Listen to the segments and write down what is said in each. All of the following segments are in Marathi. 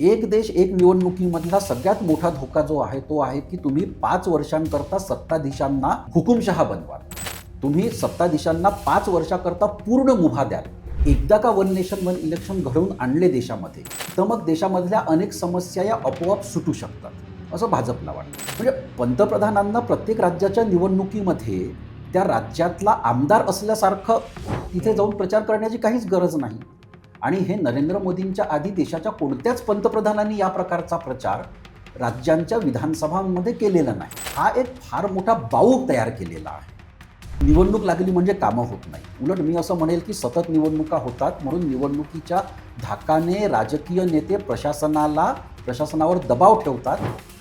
एक देश एक निवडणुकीमधला सगळ्यात मोठा धोका जो आहे तो आहे की तुम्ही 5 वर्षांकरता सत्ताधीशांना हुकुमशहा बनवाल. तुम्ही सत्ताधीशांना 5 वर्षाकरता पूर्ण मुभा द्याल. एकदा का वन नेशन वन इलेक्शन घडवून आणले देशामध्ये, तर मग देशामधल्या अनेक समस्या या आपोआप सुटू शकतात असं भाजपला वाटतं. म्हणजे पंतप्रधानांना प्रत्येक राज्याच्या निवडणुकीमध्ये त्या राज्यातला आमदार असल्यासारखं तिथे जाऊन प्रचार करण्याची काहीच गरज नाही. आणि हे नरेंद्र मोदींच्या आधी देशाच्या कोणत्याच पंतप्रधानांनी या प्रकारचा प्रचार राज्यांच्या विधानसभांमध्ये केलेला नाही. हा एक फार मोठा बाऊक तयार केलेला आहे. निवडणूक लागली म्हणजे कामं होत नाही. उलट मी असं म्हणेल की सतत निवडणुका होतात म्हणून निवडणुकीच्या धाकाने राजकीय नेते प्रशासनावर दबाव ठेवतात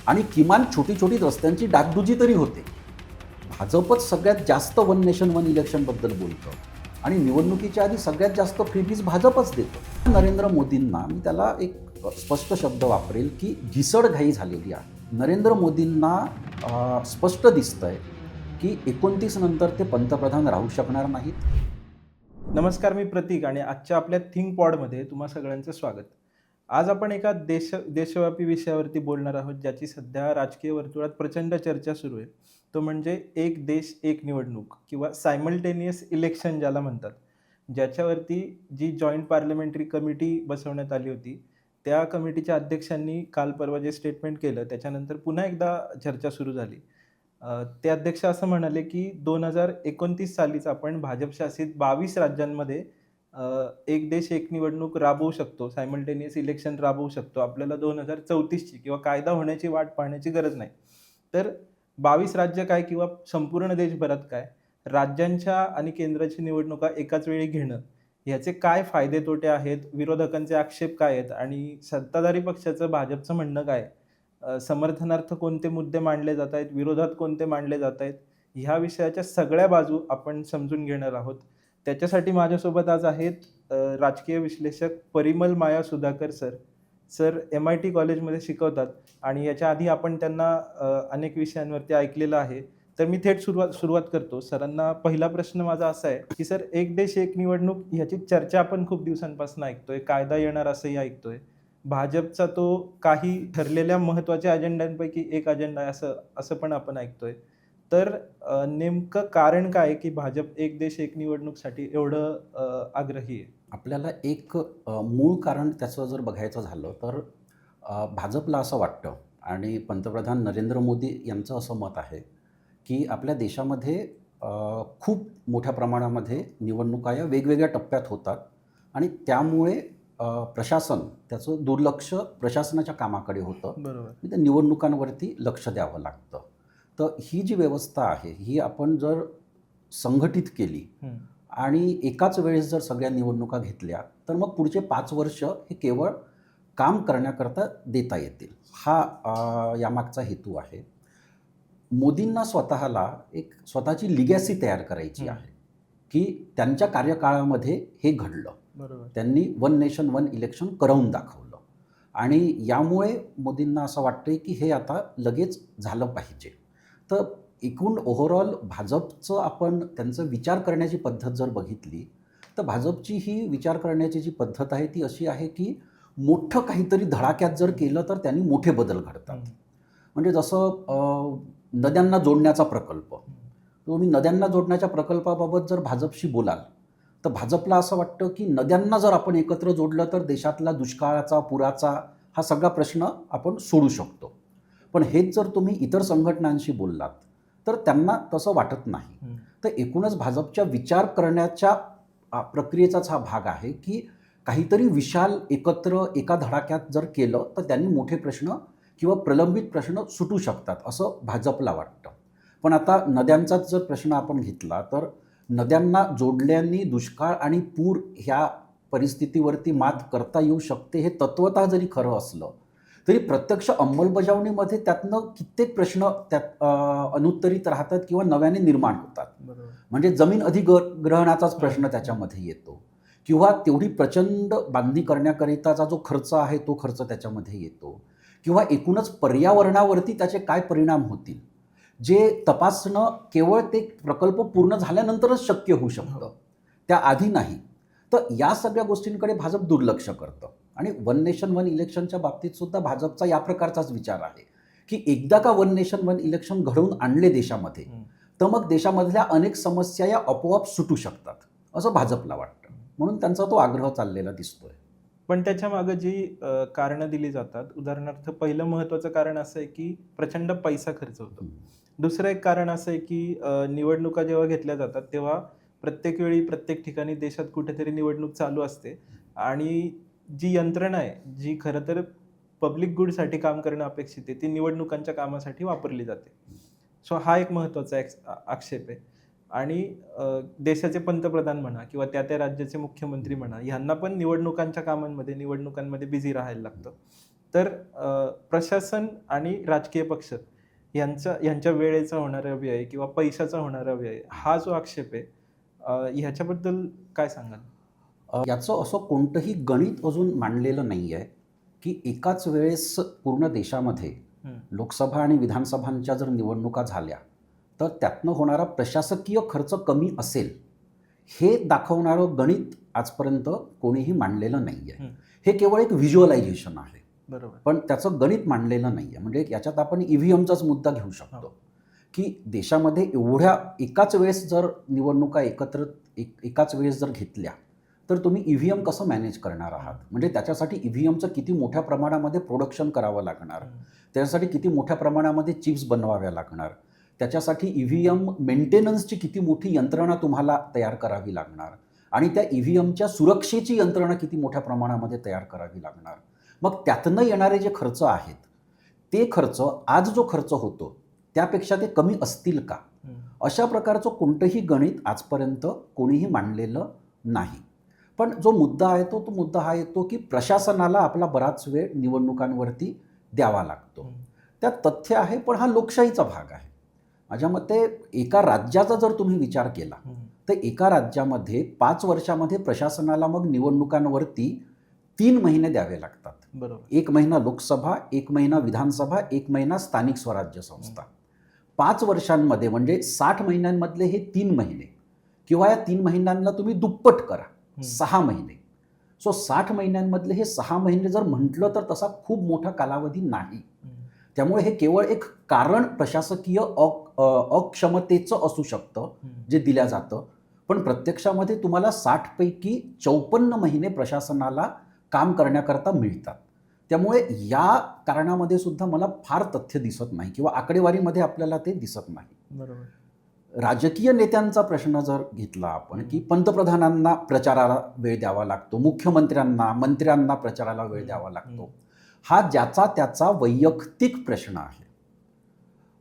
आणि किमान छोटी छोटी रस्त्यांची डागडुजी तरी होते. भाजपच सगळ्यात जास्त वन नेशन वन इलेक्शनबद्दल बोलतं आणि निवडणुकीच्या आधी सगळ्यात जास्त फ्रीबीज भाजपच देतो. नरेंद्र मोदींना मी त्याला एक स्पष्ट शब्द वापरेल की घिसडघाई झालेली आहे. नरेंद्र मोदींना स्पष्ट दिसतंय की 29 नंतर ते पंतप्रधान राहू शकणार नाहीत. नमस्कार, मी प्रतीक आणि आजच्या आपल्या थिंक पॉडमध्ये तुम्हा सगळ्यांचं स्वागत. आज आपण एका देशव्यापी विषयावरती बोलणार आहोत ज्याची सध्या राजकीय वर्तुळात प्रचंड चर्चा सुरू आहे. तो म्हणजे एक देश एक निवडणूक किंवा सायमल्टेनियस इलेक्शन ज्याला म्हणतात, ज्याच्यावरती जी जॉईंट पार्लमेंटरी कमिटी बसवण्यात आली होती त्या कमिटीच्या अध्यक्षांनी काल परवा जे स्टेटमेंट केलं त्याच्यानंतर पुन्हा एकदा चर्चा सुरू झाली. ते अध्यक्ष असं म्हणाले की 2029 सालीच आपण भाजपशासित 22 राज्यांमध्ये एक देश एक निवडणूक राबवू शकतो, सायमल्टेनियस इलेक्शन राबवू शकतो. आपल्याला 2034ची किंवा कायदा होण्याची वाट पाहण्याची गरज नाही. तर 22 राज्य काय किंवा संपूर्ण देशभरात काय, राज्यांच्या आणि केंद्राची निवडणुका एकाच वेळी घेणं ह्याचे काय फायदे तोटे आहेत, विरोधकांचे आक्षेप काय आहेत आणि सत्ताधारी पक्षाचं भाजपचं म्हणणं काय, समर्थनार्थ कोणते मुद्दे मांडले जात आहेत, विरोधात कोणते मांडले जात आहेत, ह्या विषयाच्या सगळ्या बाजू आपण समजून घेणार आहोत. त्याच्यासाठी माझ्यासोबत आज आहेत राजकीय विश्लेषक परिमल माया सुधाकर सर MIT कॉलेजमध्ये शिकवतात आणि याच्या आधी आपण त्यांना अनेक विषयांवरती ऐकलेलं आहे. तर मी थेट सुरुवात करतो. सरांना पहिला प्रश्न माझा असा आहे की सर, एक देश एक निवडणूक ह्याची चर्चा आपण खूप दिवसांपासून ऐकतोय, कायदा येणार असंही ऐकतोय. भाजपचा तो काही ठरलेल्या महत्त्वाच्या अजेंड्यांपैकी एक अजेंडा आहे असं पण आपण ऐकतोय. तर नेमकं कारण काय की भाजप एक देश एक निवडणूकसाठी एवढं आग्रही आहे? आपल्याला एक मूळ कारण त्याचं जर बघायचं झालं तर भाजपला असं वाटतं आणि पंतप्रधान नरेंद्र मोदी यांचं असं मत आहे की आपल्या देशामध्ये खूप मोठ्या प्रमाणामध्ये निवडणुका या वेगवेगळ्या टप्प्यात होतात आणि त्यामुळे प्रशासन त्याचं दुर्लक्ष प्रशासनाच्या कामाकडे होतं. बरोबर. त्या निवडणुकांवरती लक्ष द्यावं लागतं. तर ही जी व्यवस्था आहे ही आपण जर संघटित केली आणि एकाच वेळेस जर सगळ्या निवडणुका घेतल्या तर मग पुढचे 5 वर्ष हे केवळ काम करण्याकरता देता येतील. हा यामागचा हेतू आहे. मोदींना स्वतःला एक स्वतःची लिगॅसी तयार करायची आहे की त्यांच्या कार्यकाळामध्ये हे घडलं. बरोबर. त्यांनी वन नेशन वन इलेक्शन करवून दाखवलं आणि यामुळे मोदींना असं वाटतंय की हे आता लगेच झालं पाहिजे. तर एकूण ओव्हरऑल भाजपचं आपण त्यांचं विचार करण्याची पद्धत जर बघितली तर भाजपची ही विचार करण्याची जी पद्धत आहे ती अशी आहे की मोठं काहीतरी धडाक्यात जर केलं तर त्यांनी मोठे बदल घडतात. म्हणजे जसं नद्यांना जोडण्याचा प्रकल्प, तुम्ही नद्यांना जोडण्याच्या प्रकल्पाबाबत जर भाजपशी बोलाल तर भाजपला असं वाटतं की नद्यांना जर आपण एकत्र जोडलं तर देशातला दुष्काळाचा, पुराचा हा सगळा प्रश्न आपण सोडू शकतो. पण हेच जर तुम्ही इतर संघटनांशी बोललात तर त्यांना तसं वाटत नाही. तर एकूणच भाजपच्या विचार करण्याच्या प्रक्रियेचाच हा भाग आहे की काहीतरी विशाल एकत्र एका धडाक्यात जर केलं तर त्यांनी मोठे प्रश्न किंवा प्रलंबित प्रश्न सुटू शकतात असं भाजपला वाटतं. पण आता नद्यांचाच जर प्रश्न आपण घेतला तर नद्यांना जोडल्याने दुष्काळ आणि पूर ह्या परिस्थितीवरती मात करता येऊ शकते हे तत्वतः जरी खरं असलं तरी प्रत्यक्ष अंमलबजावणीमध्ये त्यातनं कित्येक प्रश्न त्यात अनुत्तरित राहतात किंवा नव्याने निर्माण होतात. म्हणजे जमीन अधिग्रहणाचाच प्रश्न त्याच्यामध्ये येतो किंवा तेवढी प्रचंड बांधणी करण्याकरिताचा जो खर्च आहे तो खर्च त्याच्यामध्ये येतो किंवा एकूणच पर्यावरणावरती त्याचे काय परिणाम होतील जे तपासणं केवळ ते प्रकल्प पूर्ण झाल्यानंतरच शक्य होऊ शकतं, त्याआधी नाही. तर या सगळ्या गोष्टींकडे भाजप दुर्लक्ष करतं आणि वन नेशन वन इलेक्शनच्या बाबतीत सुद्धा भाजपचा या प्रकारचाच विचार आहे की एकदा का वन नेशन वन इलेक्शन घडवून आणले देशामध्ये तर मग देशामधल्या अनेक समस्या या आपोआप सुटू शकतात असं भाजपला वाटतं. म्हणून त्यांचा तो आग्रह चाललेला दिसतोय. पण त्याच्या मागे जी कारणं दिली जातात, उदाहरणार्थ पहिलं महत्त्वाचं कारण असं आहे की प्रचंड पैसा खर्च होतो. दुसरं एक कारण असं आहे की निवडणुका जेव्हा घेतल्या जातात तेव्हा प्रत्येक वेळी प्रत्येक ठिकाणी देशात कुठेतरी निवडणूक चालू असते आणि जी यंत्रणा आहे जी खरं तर पब्लिक गुडसाठी काम करणं अपेक्षित आहे ती निवडणुकांच्या कामासाठी वापरली जाते. सो हा एक महत्त्वाचा आक्षेप आहे. आणि देशाचे पंतप्रधान म्हणा किंवा त्या त्या राज्याचे मुख्यमंत्री म्हणा ह्यांना पण निवडणुकांमध्ये बिझी राहायला लागतं. तर प्रशासन आणि राजकीय पक्ष यांच्या वेळेचा होणारा व्यय किंवा पैशाचा होणारा व्यय हा जो आक्षेप आहे ह्याच्याबद्दल काय सांगाल? याचं असं कोणतंही गणित अजून मांडलेलं नाही आहे की एकाच वेळेस पूर्ण देशामध्ये लोकसभा आणि विधानसभांच्या जर निवडणुका झाल्या तर त्यातनं होणारा प्रशासकीय खर्च कमी असेल हे दाखवणारं गणित आजपर्यंत कोणीही मांडलेलं नाही आहे. हे केवळ एक व्हिज्युअलायझेशन आहे, बरोबर, पण त्याचं गणित मांडलेलं नाही आहे. म्हणजे याच्यात आपण EVMचाच मुद्दा घेऊ शकतो की देशामध्ये एवढ्या एकाच वेळेस जर निवडणुका एकाच वेळेस जर घेतल्या तर तुम्ही EVM कसं मॅनेज करणार आहात. म्हणजे त्याच्यासाठी EVMचं किती मोठ्या प्रमाणामध्ये प्रोडक्शन करावं लागणार, त्याच्यासाठी किती मोठ्या प्रमाणामध्ये चिप्स बनवाव्या लागणार, त्याच्यासाठी EVM मेंटेनन्सची किती मोठी यंत्रणा तुम्हाला तयार करावी लागणार आणि त्या EVMच्या सुरक्षेची यंत्रणा किती मोठ्या प्रमाणामध्ये तयार करावी लागणार. मग त्यातनं येणारे जे खर्च आहेत ते खर्च आज जो खर्च होतो त्यापेक्षा ते कमी असतील का, अशा प्रकारचं कोणतंही गणित आजपर्यंत कोणीही मांडलेलं नाही. पण जो मुद्दा आहे तो मुद्दा हा येतो की प्रशासनाला आपला बराच वेळ निवडणुकांवरती द्यावा लागतो. त्यात तथ्य आहे, पण हा लोकशाहीचा भाग आहे. माझ्या मते एका राज्याचा जर तुम्ही विचार केला तर एका राज्यामध्ये 5 वर्षामध्ये प्रशासनाला मग निवडणुकांवरती 3 महिने द्यावे लागतात. बरोबर, 1 महिना लोकसभा, 1 महिना विधानसभा, 1 महिना स्थानिक स्वराज्य संस्था. 5 वर्षांमध्ये म्हणजे 60 महिन्यांमधले हे 3 महिने किंवा या 3 महिन्यांना तुम्ही दुप्पट करा, 6 महिने. सो 60 महिन्यांमधले हे 6 महिने जर म्हटलं तर तसा खूप मोठा कालावधी नाही. त्यामुळे हे केवळ एक कारण प्रशासकीय अक्षमतेचं असू शकतं जे दिल्या जातं, पण प्रत्यक्षामध्ये तुम्हाला 60 पैकी 54 महिने प्रशासनाला काम करण्याकरता मिळतात. त्यामुळे या कारणामध्ये सुद्धा मला फार तथ्य दिसत नाही किंवा आकडेवारीमध्ये आपल्याला ते दिसत नाही. बरोबर. राजकीय नेत्यांचा प्रश्न जर घेतला आपण की पंतप्रधानांना प्रचाराला वेळ द्यावा लागतो, मुख्यमंत्र्यांना मंत्र्यांना प्रचाराला वेळ द्यावा लागतो, हा ज्याचा त्याचा वैयक्तिक प्रश्न आहे.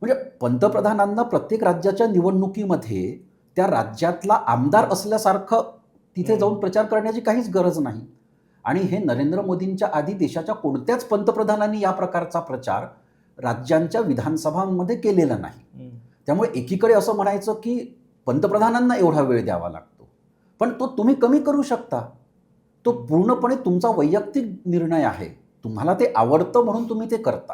म्हणजे पंतप्रधानांना प्रत्येक राज्याच्या निवडणुकीमध्ये त्या राज्यातला आमदार असल्यासारखं तिथे जाऊन प्रचार करण्याची काहीच गरज नाही. आणि हे नरेंद्र मोदींच्या आधी देशाच्या कोणत्याच पंतप्रधानांनी या प्रकारचा प्रचार राज्यांच्या विधानसभांमध्ये केलेला नाही. त्यामुळे एकीकडे असं म्हणायचं की पंतप्रधानांना एवढा वेळ द्यावा लागतो, पण तो तुम्ही कमी करू शकता. तो पूर्णपणे तुमचा वैयक्तिक निर्णय आहे. तुम्हाला ते आवडतं म्हणून तुम्ही ते करता,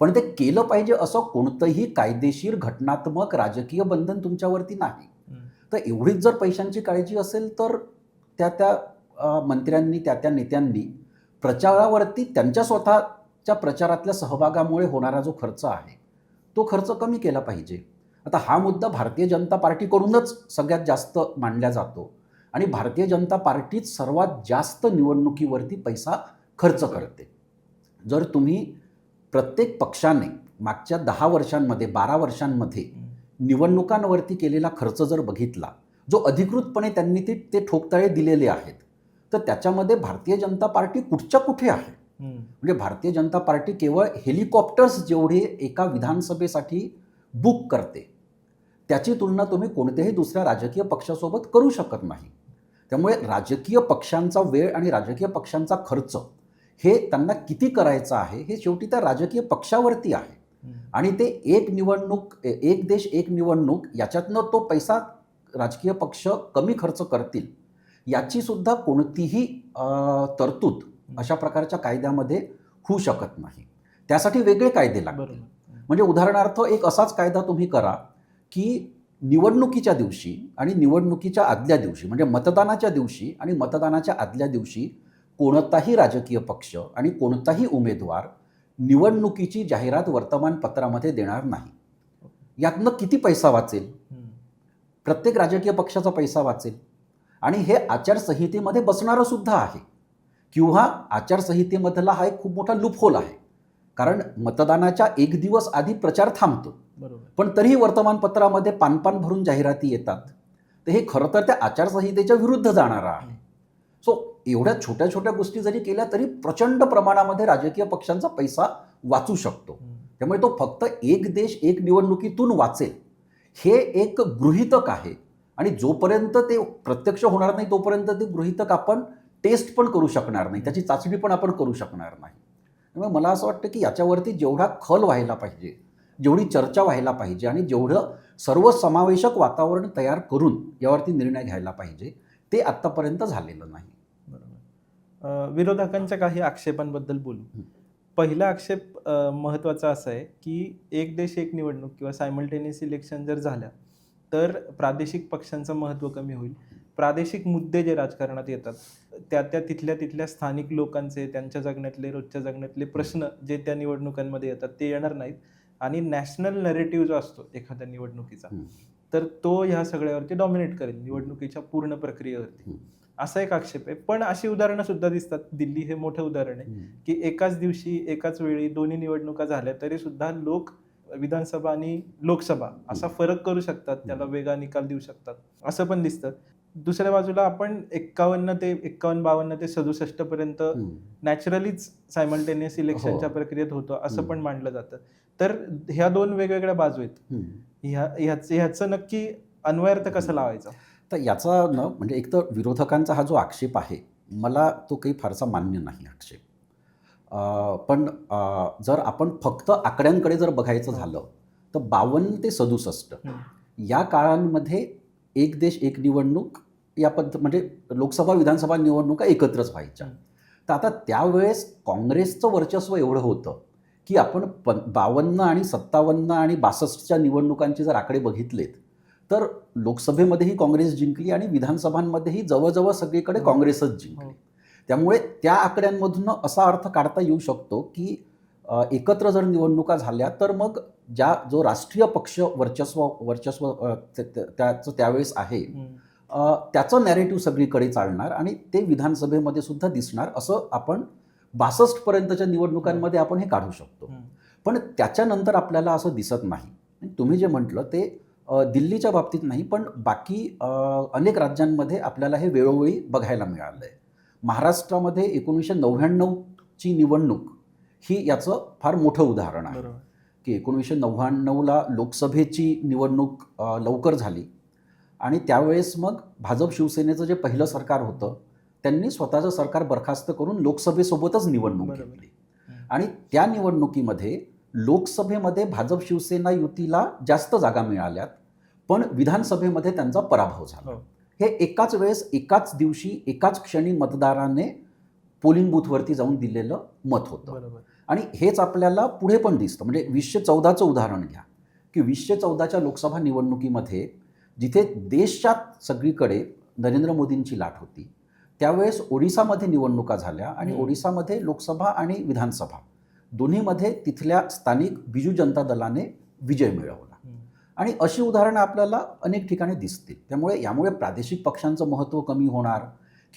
पण ते केलं पाहिजे असं कोणतंही कायदेशीर घटनात्मक राजकीय बंधन तुमच्यावरती नाही. तर एवढीच जर पैशांची काळजी असेल तर त्या मंत्र्यांनी त्या नेत्यांनी प्रचारावरती त्यांच्या स्वतःच्या प्रचारातल्या सहभागामुळे होणारा जो खर्च आहे तो खर्च कमी केला पाहिजे. आता हा मुद्दा भारतीय जनता पार्टीकडूनच सगळ्यात जास्त मांडला जातो आणि भारतीय जनता पार्टीच सर्वात जास्त निवडणुकीवरती पैसा खर्च करते. जर तुम्ही प्रत्येक पक्षाने मागच्या 10 वर्षांमध्ये 12 वर्षांमध्ये निवडणुकांवरती केलेला खर्च जर बघितला, जो अधिकृतपणे त्यांनी ते ठोकताळे दिलेले आहेत, तर त्याच्यामध्ये भारतीय जनता पार्टी कुठच्या कुठे आहे. म्हणजे भारतीय जनता पार्टी केवळ हेलिकॉप्टर्स जेवढे एका विधानसभेसाठी बुक करते त्याची तुलना तुम्ही कोणत्याही दुसऱ्या राजकीय पक्षासोबत करू शकत नाही. त्यामुळे राजकीय पक्षांचा वेळ आणि राजकीय पक्षांचा खर्च हे त्यांना किती करायचं आहे हे शेवटी त्या राजकीय पक्षावरती आहे. आणि ते एक निवडणूक, एक देश एक निवडणूक, याच्यातनं तो पैसा राजकीय पक्ष कमी खर्च करतील याची सुद्धा कोणतीही तरतूद अशा प्रकारच्या कायद्यामध्ये होऊ शकत नाही. त्यासाठी वेगळे कायदे लागतील. म्हणजे उदाहरणार्थ एक असाच कायदा तुम्ही करा की निवडणुकीच्या दिवशी आणि निवडणुकीच्या आदल्या दिवशी, म्हणजे मतदानाच्या दिवशी आणि मतदानाच्या आदल्या दिवशी कोणताही राजकीय पक्ष आणि कोणताही उमेदवार निवडणुकीची जाहिरात वर्तमानपत्रामध्ये देणार नाही. यातनं किती पैसा वाचेल? प्रत्येक राजकीय पक्षाचा पैसा वाचेल आणि हे आचारसंहितेमध्ये बसणारं सुद्धा आहे किंवा आचारसंहितेमधला हा एक खूप मोठा लूपहोल आहे. कारण मतदानाच्या एक दिवस आधी प्रचार थांबतो, बरोबर. पण तरीही वर्तमानपत्रामध्ये पान भरून जाहिराती येतात. तर हे खरं तर त्या आचारसंहितेच्या विरुद्ध जाणारं आहे. सो एवढ्या छोट्या छोट्या गोष्टी जरी केल्या तरी प्रचंड प्रमाणामध्ये राजकीय पक्षांचा पैसा वाचू शकतो. त्यामुळे तो फक्त एक देश एक निवडणुकीतून वाचेल हे एक गृहीतक आहे आणि जोपर्यंत ते प्रत्यक्ष होणार नाही तोपर्यंत ते गृहीतक आपण टेस्ट पण करू शकणार नाही, त्याची चाचणी पण आपण करू शकणार नाही. त्यामुळे मला असं वाटतं की याच्यावरती जेवढा खल व्हायला पाहिजे, जेवढी चर्चा व्हायला पाहिजे आणि जेवढं सर्वसमावेशक वातावरण तयार करून यावरती निर्णय घ्यायला पाहिजे ते आत्तापर्यंत झालेलं नाही. बरोबर. विरोधकांच्या काही आक्षेपांबद्दल बोलू. पहिला आक्षेप महत्त्वाचा असा आहे की एक देश एक निवडणूक किंवा सायमल्टेनियस इलेक्शन जर झाल्या तर प्रादेशिक पक्षांचं महत्त्व कमी होईल. प्रादेशिक मुद्दे जे राजकारणात येतात त्या तिथल्या स्थानिक लोकांचे, त्यांच्या जगण्यातले, रोजच्या जगण्यातले प्रश्न जे त्या निवडणुकांमध्ये येतात ते येणार नाहीत आणि नॅशनल नरेटिव्ह जो असतो एखाद्या निवडणुकीचा तर तो ह्या सगळ्यावरती डॉमिनेट करेल निवडणुकीच्या पूर्ण प्रक्रियेवरती. असा एक आक्षेप आहे. पण अशी उदाहरणं सुद्धा दिसतात. दिल्ली हे मोठं उदाहरण आहे की एकाच दिवशी एकाच वेळी दोन्ही निवडणुका झाल्या तरी सुद्धा लोक विधानसभा आणि लोकसभा असा फरक करू शकतात, त्याला वेगळा निकाल देऊ शकतात, असं पण दिसतं. दुसऱ्या बाजूला आपण 51 ते 52 ते 67 पर्यंत नॅचरलीच सायमल्टेनियस इलेक्शनच्या प्रक्रियेत होतं असं पण मानलं जातं. तर ह्या दोन वेगवेगळ्या बाजू आहेत. ह्याचं नक्की अन्वयार्थ कसं लावायचा? तर याचा म्हणजे एक तर विरोधकांचा हा जो आक्षेप आहे मला तो काही फारसा मान्य नाही आक्षेप. पण जर आपण फक्त आकड्यांकडे जर बघायचं झालं तर 52 ते 67 या काळांमध्ये एक देश एक निवडणूक या म्हणजे लोकसभा विधानसभा निवडणुका एकत्रच व्हायच्या. तर आता त्यावेळेस काँग्रेसचं वर्चस्व एवढं होतं की आपण 52 आणि 57 आणि 62च्या निवडणुकांचे जर आकडे बघितलेत तर लोकसभेमध्येही काँग्रेस जिंकली आणि विधानसभांमध्येही जवळजवळ सगळीकडे काँग्रेसच जिंकली. त्यामुळे त्या आकड्यांमधून असा अर्थ काढता येऊ शकतो की एकत्र जर निवडणुका झाल्या तर मग जो राष्ट्रीय पक्ष वर्चस्व त्याचं त्यावेळेस आहे त्याचं नॅरेटिव्ह सगळीकडे चालणार आणि ते विधानसभेमध्ये सुद्धा दिसणार असं आपण 62 पर्यंतच्या निवडणुकांमध्ये आपण हे काढू शकतो. पण त्याच्यानंतर आपल्याला असं दिसत नाही. तुम्ही जे म्हटलं ते दिल्लीच्या बाबतीत नाही पण बाकी अनेक आपल्याला हे वेळोवेळी बघायला मिळालं आहे. महाराष्ट्रामध्ये 1999ची निवडणूक ही याचं फार मोठं उदाहरण आहे की 1999ला लोकसभेची निवडणूक लवकर झाली आणि त्यावेळेस मग भाजप शिवसेनेचं जे पहिलं सरकार होतं त्यांनी स्वतःचं सरकार बरखास्त करून लोकसभेसोबतच निवडणूक घेतली आणि त्या निवडणुकीमध्ये लोकसभेमध्ये भाजप शिवसेना युतीला जास्त जागा मिळाल्यात पण विधानसभेमध्ये त्यांचा पराभव झाला. हे एकाच वेळेस एकाच दिवशी एकाच क्षणी मतदाराने पोलिंग बूथवरती जाऊन दिलेलं मत होतं. आणि हेच आपल्याला पुढे पण दिसतं. म्हणजे 2014चं उदाहरण घ्या की 2014च्या लोकसभा निवडणुकीमध्ये जिथे देशात सगळीकडे नरेंद्र मोदींची लाट होती त्यावेळेस ओडिसामध्ये निवडणुका झाल्या आणि ओडिसामध्ये लोकसभा आणि विधानसभा दोन्हीमध्ये तिथल्या स्थानिक बिजू जनता दलाने विजय मिळवला आणि अशी उदाहरणं आपल्याला अनेक ठिकाणी दिसतील. त्यामुळे यामुळे प्रादेशिक पक्षांचं महत्त्व कमी होणार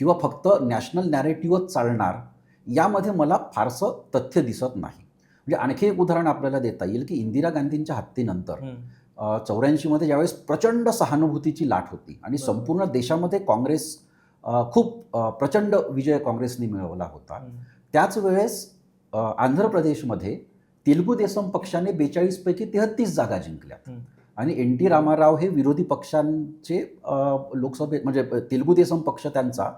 किंवा फक्त नॅशनल नॅरेटिव्हच चालणार यामध्ये मला फारसं तथ्य दिसत नाही. म्हणजे आणखी एक उदाहरण आपल्याला देता येईल की इंदिरा गांधींच्या हत्येनंतर 84मध्ये ज्यावेळेस प्रचंड सहानुभूतीची लाट होती आणि संपूर्ण देशामध्ये काँग्रेस खूप प्रचंड विजय काँग्रेसने मिळवला होता. त्याच वेळेस आंध्र प्रदेशमध्ये तेलुगू देसम पक्षाने 42 पैकी 33 जागा जिंकल्यात आणि NT रामाराव हे विरोधी पक्षांचे लोकसभेत म्हणजे तेलुगू देसम पक्ष त्यांचा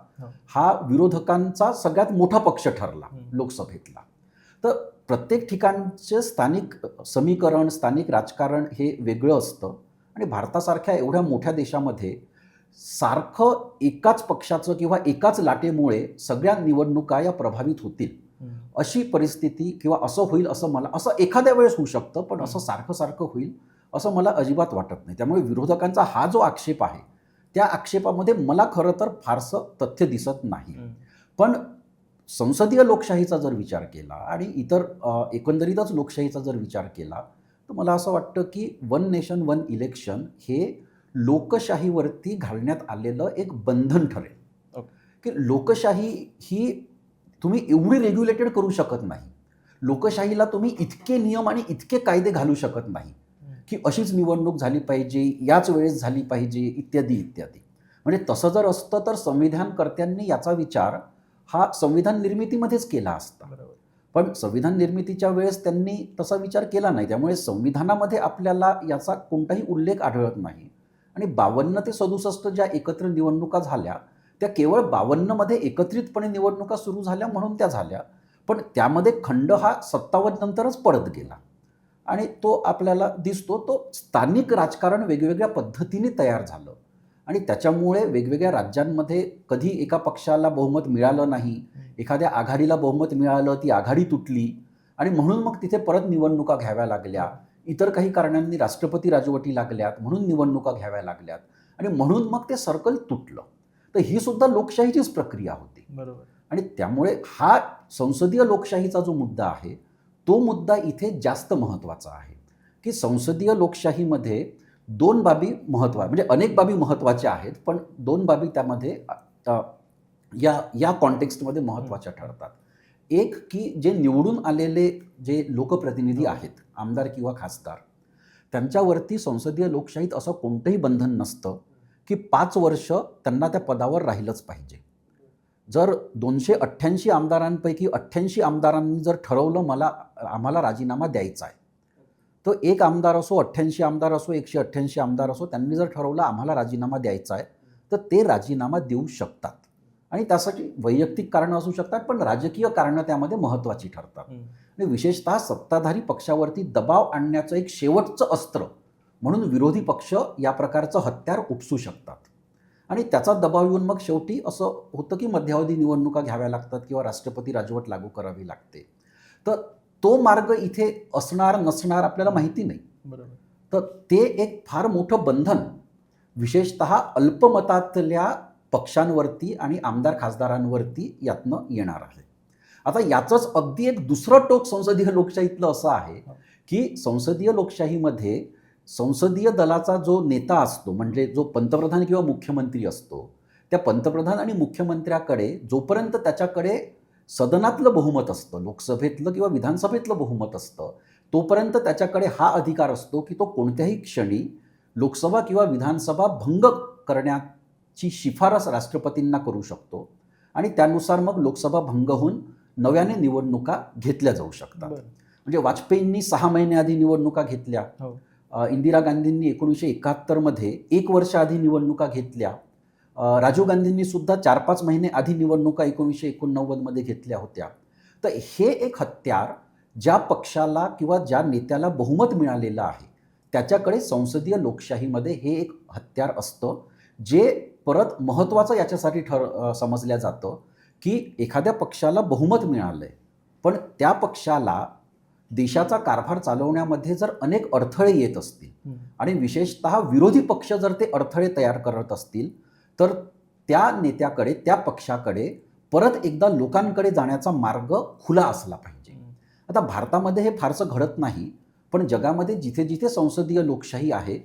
हा विरोधकांचा सगळ्यात मोठा पक्ष ठरला लोकसभेतला. तर प्रत्येक ठिकाणचे स्थानिक समीकरण स्थानिक राजकारण हे वेगळं असतं आणि भारतासारख्या एवढ्या मोठ्या देशामध्ये सारखं एकाच पक्षाचं किंवा एकाच लाटेमुळे सगळ्या निवडणुका या प्रभावित होतील अशी परिस्थिती किंवा असं होईल असं एखाद्या वेळेस होऊ शकतं पण असं सारखं होईल असं मला अजिबात वाटत नाही. त्यामुळे विरोधकांचा हा जो आक्षेप आहे त्या आक्षेपामध्ये मला खरं तर फारसं तथ्य दिसत नाही. पण संसदीय लोकशाहीचा जर विचार केला आणि इतर एकंदरीतच लोकशाहीचा जर विचार केला तर मला असं वाटतं की वन नेशन वन इलेक्शन हे लोकशाहीवरती घालण्यात आलेलं एक बंधन ठरेल. की लोकशाही ही तुम्ही एवढी रेग्युलेटेड करू शकत नाही. लोकशाहीला तुम्ही इतके नियम आणि इतके कायदे घालू शकत नाही की अशीच निवडणूक झाली पाहिजे, याच वेळेस झाली पाहिजे, इत्यादी इत्यादी. म्हणजे तसं जर असतं तर संविधानकर्त्यांनी याचा विचार हा संविधान निर्मितीमध्येच केला असता. बरोबर. पण संविधान निर्मितीच्या वेळेस त्यांनी तसा विचार केला नाही. त्यामुळे संविधानामध्ये आपल्याला याचा कोणताही उल्लेख आढळत नाही. आणि 52 ते 67 ज्या एकत्र निवडणुका झाल्या त्या केवळ 52 मध्ये एकत्रितपणे निवडणुका सुरू झाल्या म्हणून त्या झाल्या. पण त्यामध्ये खंड हा 57 नंतरच पडत गेला आणि तो आपल्याला दिसतो. तो स्थानिक राजकारण वेगवेगळ्या पद्धतीने तयार झालं आणि त्याच्यामुळे वेगवेगळ्या राज्यांमध्ये कधी एका पक्षाला बहुमत मिळालं नाही, एखाद्या आघाडीला बहुमत मिळालं, ती आघाडी तुटली आणि म्हणून मग तिथे परत निवडणुका घ्याव्या लागल्या. इतर काही कारणांनी राष्ट्रपती राजवटी लागल्यात म्हणून निवडणुका घ्याव्या लागल्यात आणि म्हणून मग ते सर्कल तुटलं. तर ही सुद्धा लोकशाहीचीच प्रक्रिया होती. बरोबर. आणि त्यामुळे हा संसदीय लोकशाहीचा जो मुद्दा आहे तो मुद्दा इथे जास्त महत्त्वाचा आहे की संसदीय लोकशाहीमध्ये दोन बाबी म्हणजे अनेक बाबी महत्त्वाच्या आहेत, पण दोन बाबी त्यामध्ये या कॉन्टेक्स्टमध्ये महत्त्वाच्या ठरतात. एक की जे निवडून आलेले जे लोकप्रतिनिधी आहेत, आमदार किंवा खासदार, त्यांच्यावरती संसदीय लोकशाहीत असं कोणतंही बंधन नसतं की 5 वर्ष त्यांना त्या पदावर राहिलंच पाहिजे. जर 288 आमदारांपैकी 88 आमदारांनी जर ठरवलं आम्हाला राजीनामा द्यायचा आहे, तो एक आमदार असो, 88 आमदार असो, 188 आमदार असो, त्यांनी जर ठरवलं आम्हाला राजीनामा द्यायचा आहे तर ते राजीनामा देऊ शकतात. आणि त्यासाठी वैयक्तिक कारणं असू शकतात, पण राजकीय कारणं त्यामध्ये महत्त्वाची ठरतात. आणि विशेषतः सत्ताधारी पक्षावरती दबाव आणण्याचं एक शेवटचं अस्त्र म्हणून विरोधी पक्ष या प्रकारचं हत्यार उपसू शकतात. आणि त्याचा दबाव येऊन मग शेवटी असं होतं की मध्यावधी निवडणुका घ्याव्या लागतात किंवा राष्ट्रपती राजवट लागू करावी लागते. तर तो मार्ग इथे असणार नसणार आपल्याला माहिती नाही. बरोबर. तर ते एक फार मोठं बंधन विशेषतः अल्पमतातल्या पक्षांवरती आणि आमदार खासदारांवरती यातनं येणार आहे. आता याचंच अगदी एक दुसरं टोक संसदीय लोकशाहीतलं असं आहे की संसदीय लोकशाहीमध्ये संसदीय दलाचा जो नेता असतो, म्हणजे जो पंतप्रधान किंवा मुख्यमंत्री असतो, त्या पंतप्रधान आणि मुख्यमंत्र्याकडे जोपर्यंत त्याच्याकडे सदनातलं बहुमत असतं, लोकसभेतलं किंवा विधानसभेतलं बहुमत असतं, तोपर्यंत त्याच्याकडे हा अधिकार असतो की तो कोणत्याही क्षणी लोकसभा किंवा विधानसभा भंग करण्याची शिफारस राष्ट्रपतींना करू शकतो आणि त्यानुसार मग लोकसभा भंग होऊन नव्याने निवडणुका घेतल्या जाऊ शकतात. म्हणजे वाजपेयींनी 6 महिने आधी निवडणुका घेतल्या, इंदिरा गांधींनी 1971 मध्ये 1 वर्ष आधी निवडणुका घेतल्या, राजीव गांधींनी सुद्धा 4-5 महिने आधी निवडणुका 1989 मध्ये घेतल्या होत्या. तर हे एक हत्यार ज्या पक्षाला किंवा ज्या नेत्याला बहुमत मिळालेलं आहे त्याच्याकडे संसदीय लोकशाहीमध्ये हे एक हत्यार असतं, जे परत महत्त्वाचं याच्यासाठी समजलं जातं की एखाद्या पक्षाला बहुमत मिळालंय पण त्या पक्षाला देशाचा कारभार चालवण्यामध्ये जर अनेक अडथळे येत असतील आणि विशेषतः विरोधी पक्ष जर ते अडथळे तयार करत असतील तर त्या नेत्याकडे, त्या पक्षाकडे परत एकदा लोकांकडे जाण्याचा मार्ग खुला असला पाहिजे. आता भारतामध्ये हे फारसं घडत नाही, पण जगामध्ये जिथे जिथे संसदीय लोकशाही आहे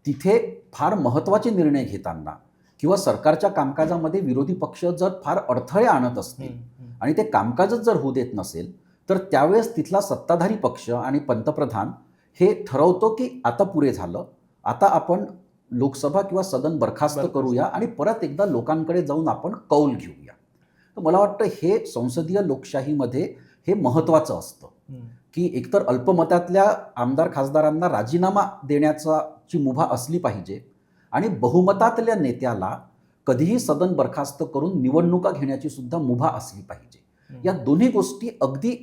तिथे फार महत्त्वाचे निर्णय घेताना किंवा सरकारच्या कामकाजामध्ये विरोधी पक्ष जर फार अडथळे आणत असतील आणि ते कामकाजच जर होऊ देत नसेल तर त्यावेळेस तिथला सत्ताधारी पक्ष आणि पंतप्रधान हे ठरवतो की आता पुरे झालं, आता आपण लोकसभा किंवा सदन बरखास्त करूया आणि परत एकदा लोकांकडे जाऊन आपण कौल घेऊया. तर मला वाटतं हे संसदीय लोकशाहीमध्ये हे महत्त्वाचं असतं की एकतर अल्पमतातल्या आमदार खासदारांना राजीनामा देण्याची मुभा असली पाहिजे आणि बहुमतातल्या नेत्याला कधीही सदन बरखास्त करून निवडणुका घेण्याची सुद्धा मुभा असली पाहिजे. या दोन्ही गोष्टी अगदी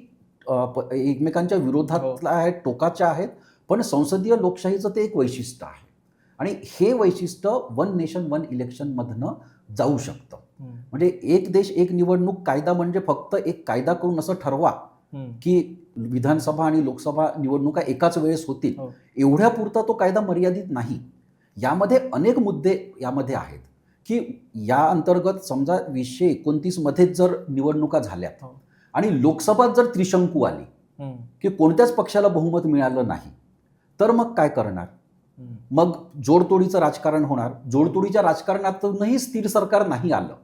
एकमेकांच्या विरोधातल्या आहेत, टोकाच्या आहेत, पण संसदीय लोकशाहीचं ते एक वैशिष्ट्य आहे आणि हे वैशिष्ट्य वन नेशन वन इलेक्शनमधनं जाऊ शकतं. म्हणजे एक देश एक निवडणूक कायदा म्हणजे फक्त एक कायदा करून असं ठरवा की विधानसभा आणि लोकसभा निवडणुका एकाच वेळेस होतील, एवढ्यापुरता तो कायदा मर्यादित नाही. यामध्ये अनेक मुद्दे यामध्ये आहेत की या अंतर्गत समजा 2029 मध्येच जर निवडणुका झाल्यात हो. आणि लोकसभात जर त्रिशंकू आली हम्म. की कोणत्याच पक्षाला बहुमत मिळालं नाही, तर मग काय करणार? हम्म. मग जोडतोडीचं राजकारण होणार. जोडतोडीच्या राजकारणातूनही स्थिर सरकार नाही आलं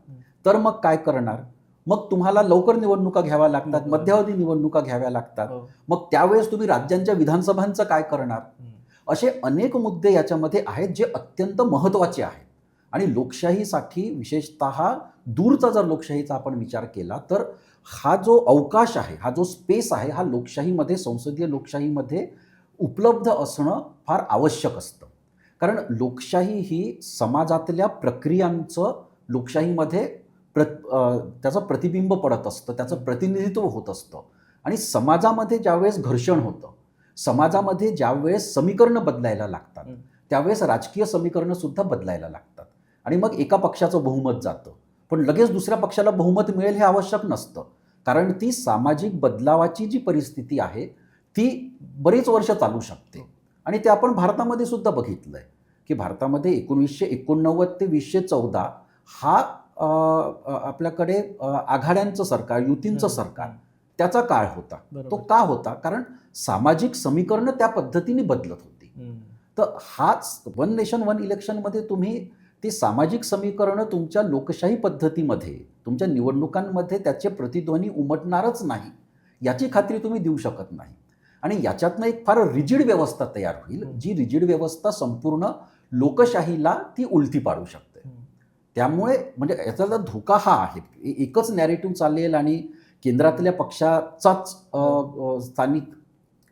तर मग काय करणार? मग तुम्हाला लवकर निवडणुका घ्याव्या लागतात, बरोबर. मध्यावधी निवडणुका घ्याव्या लागतात. हो. मग त्यावेळेस तुम्ही राज्यांच्या विधानसभांचं काय करणार? हम्म. असे अनेक मुद्दे याच्यामध्ये आहेत जे अत्यंत महत्त्वाचे आहेत. आणि लोकशाहीसाठी विशेषतः दूरचा जर लोकशाहीचा आपण विचार केला तर हा जो अवकाश आहे, हा जो स्पेस आहे, हा लोकशाहीमध्ये, संसदीय लोकशाहीमध्ये उपलब्ध असणं फार आवश्यक असतं. कारण लोकशाही ही समाजातल्या प्रक्रियांचं लोकशाहीमध्ये त्याचं प्रतिबिंब पडत असतं, त्याचं प्रतिनिधित्व होत असतं. आणि समाजामध्ये ज्यावेळेस घर्षण होतं, समाजामध्ये ज्यावेळेस समीकरणं बदलायला लागतात, त्यावेळेस राजकीय समीकरणं सुद्धा बदलायला लागतात. आणि मग एका पक्षाचं बहुमत जातं, पण लगेच दुसऱ्या पक्षाला बहुमत मिळेल हे आवश्यक नसतं. कारण ती सामाजिक बदलावाची जी परिस्थिती आहे ती बरीच वर्ष चालू शकते. आणि ते आपण भारतामध्ये सुद्धा बघितलं आहे की भारतामध्ये 1989 ते 2014 हा आपल्याकडे आघाड्यांचं सरकार, युतींचं सरकार, त्याचा काळ होता. तो का होता? कारण सामाजिक समीकरणं त्या पद्धतीने बदलत होती. तर हाच वन नेशन वन इलेक्शनमध्ये तुम्ही ती सामाजिक समीकरणं तुमच्या लोकशाही पद्धतीमध्ये, तुमच्या निवडणुकांमध्ये त्याचे प्रतिध्वनी उमटणारच नाही याची खात्री तुम्ही देऊ शकत नाही. आणि याच्यातनं एक फार रिजिड व्यवस्था तयार होईल, जी रिजिड व्यवस्था संपूर्ण लोकशाहीला ती उलटी पाडू शकते. त्यामुळे म्हणजे याचा धोका हा आहे, एकच नॅरेटिव्ह चालेल आणि केंद्रातल्या पक्षाचाच स्थानिक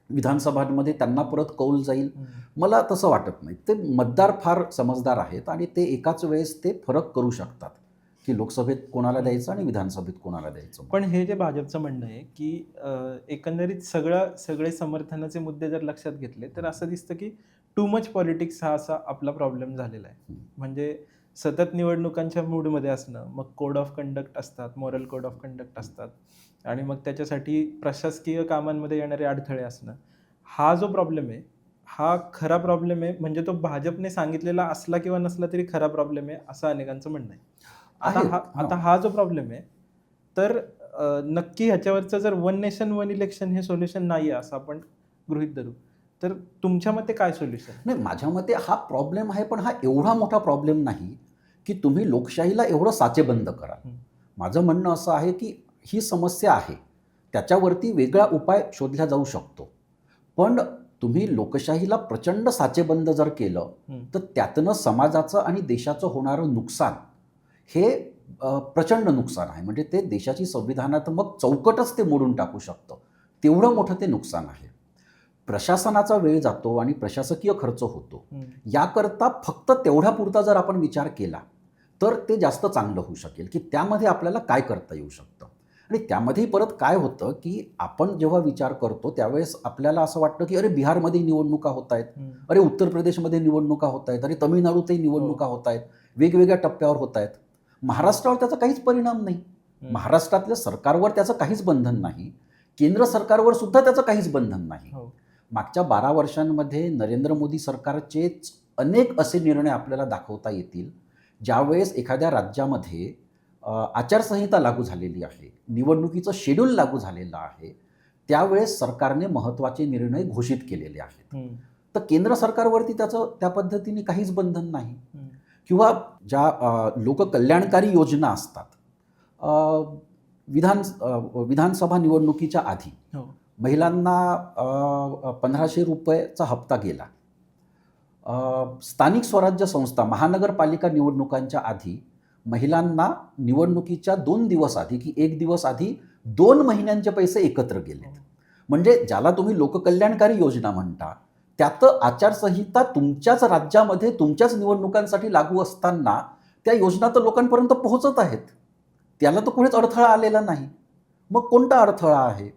विधानसभांमध्ये त्यांना परत कौल जाईल, मला तसं वाटत नाही. ते मतदार फार समजदार आहेत आणि ते एकाच वेळेस ते फरक करू शकतात की लोकसभेत कोणाला द्यायचं आणि विधानसभेत कोणाला द्यायचं. पण हे जे भाजपचं म्हणणं आहे की एकंदरीत सगळे समर्थनाचे मुद्दे जर लक्षात घेतले तर असं दिसतं की टू मच पॉलिटिक्स हा असा आपला प्रॉब्लेम झालेला आहे. म्हणजे सतत निवडणुकांच्या मूडमध्ये असणं, मग कोड ऑफ कंडक्ट असतात, मॉरल कोड ऑफ कंडक्ट असतात, आणि मग त्याच्यासाठी प्रशासकीय कामांमध्ये येणारे अडथळे असणं, हा जो प्रॉब्लेम आहे हा खरा प्रॉब्लेम आहे. म्हणजे तो भाजपने सांगितलेला असला किंवा नसला तरी खरा प्रॉब्लेम आहे असं अनेकांचं म्हणणं आहे. आता हा जो प्रॉब्लेम आहे तर नक्की ह्याच्यावरचं जर वन नेशन वन इलेक्शन हे सोल्युशन नाही आहे असं आपण गृहीत धरू, तर तुमच्या मते काय सोल्युशन? नाही, माझ्या मते हा प्रॉब्लेम आहे, पण हा एवढा मोठा प्रॉब्लेम नाही की तुम्ही लोकशाहीला एवढं साचेबंद करा. माझं म्हणणं असं आहे की ही समस्या आहे, त्याच्यावरती वेगळा उपाय शोधला जाऊ शकतो. पण तुम्ही लोकशाहीला प्रचंड साचेबंद जर केलं तर त्यातनं समाजाचं आणि देशाचं होणारं नुकसान हे प्रचंड नुकसान आहे. म्हणजे ते देशाची संविधानात्मक चौकटच ते मोडून टाकू शकतं, तेवढं मोठं ते नुकसान आहे. प्रशासनाचा वेळ जातो आणि प्रशासकीय खर्च होतो. याकरता फक्त तेवढ्यापुरता जर आपण विचार केला तर ते जास्त चांगलं होऊ शकेल की त्यामध्ये आपल्याला काय करता येऊ शकतं. आणि त्यामध्ये परत काय होतं की आपण जेव्हा विचार करतो त्यावेळेस आपल्याला असं वाटतं की अरे बिहारमध्ये निवडणुका होत आहेत, अरे उत्तर प्रदेशमध्ये निवडणुका होत आहेत, अरे तमिळनाडूतही निवडणुका होत आहेत, वेगवेगळ्या टप्प्यावर होत आहेत. महाराष्ट्रावर त्याचा काहीच परिणाम नाही. महाराष्ट्रातल्या सरकारवर त्याचं काहीच बंधन नाही, केंद्र सरकारवर सुद्धा त्याचं काहीच बंधन नाही. मागच्या 12 वर्षांमध्ये नरेंद्र मोदी सरकारचेच अनेक असे निर्णय आपल्याला दाखवता येतील ज्यावेळेस एखाद्या राज्यामध्ये आचारसंहिता लागू झालेली आहे, निवडणुकीचं शेड्यूल लागू झालेलं आहे, त्यावेळेस सरकारने महत्त्वाचे निर्णय घोषित केलेले आहेत. तर केंद्र सरकारवरती त्याचं त्या पद्धतीने काहीच बंधन नाही. किंवा ज्या लोककल्याणकारी योजना असतात, विधानसभा निवडणुकीच्या आधी महिलांना 1500 रुपयेचा हप्ता गेला. स्थानिक स्वराज्य संस्था, महानगरपालिका निवडणुकांच्या आधी महिलांना निवडणुकीच्या 2 दिवस आधी की 1 दिवस आधी 2 महिन्यांचे पैसे एकत्र गेले. म्हणजे ज्याला तुम्ही लोककल्याणकारी योजना म्हणता त्यात आचारसंहिता तुमच्याच राज्यामध्ये तुमच्याच निवडणुकांसाठी लागू असताना त्या योजना तर लोकांपर्यंत पोहोचत आहेत, त्याला तर कुणीच अडथळा आलेला नाही. मग कोणता अडथळा आहे?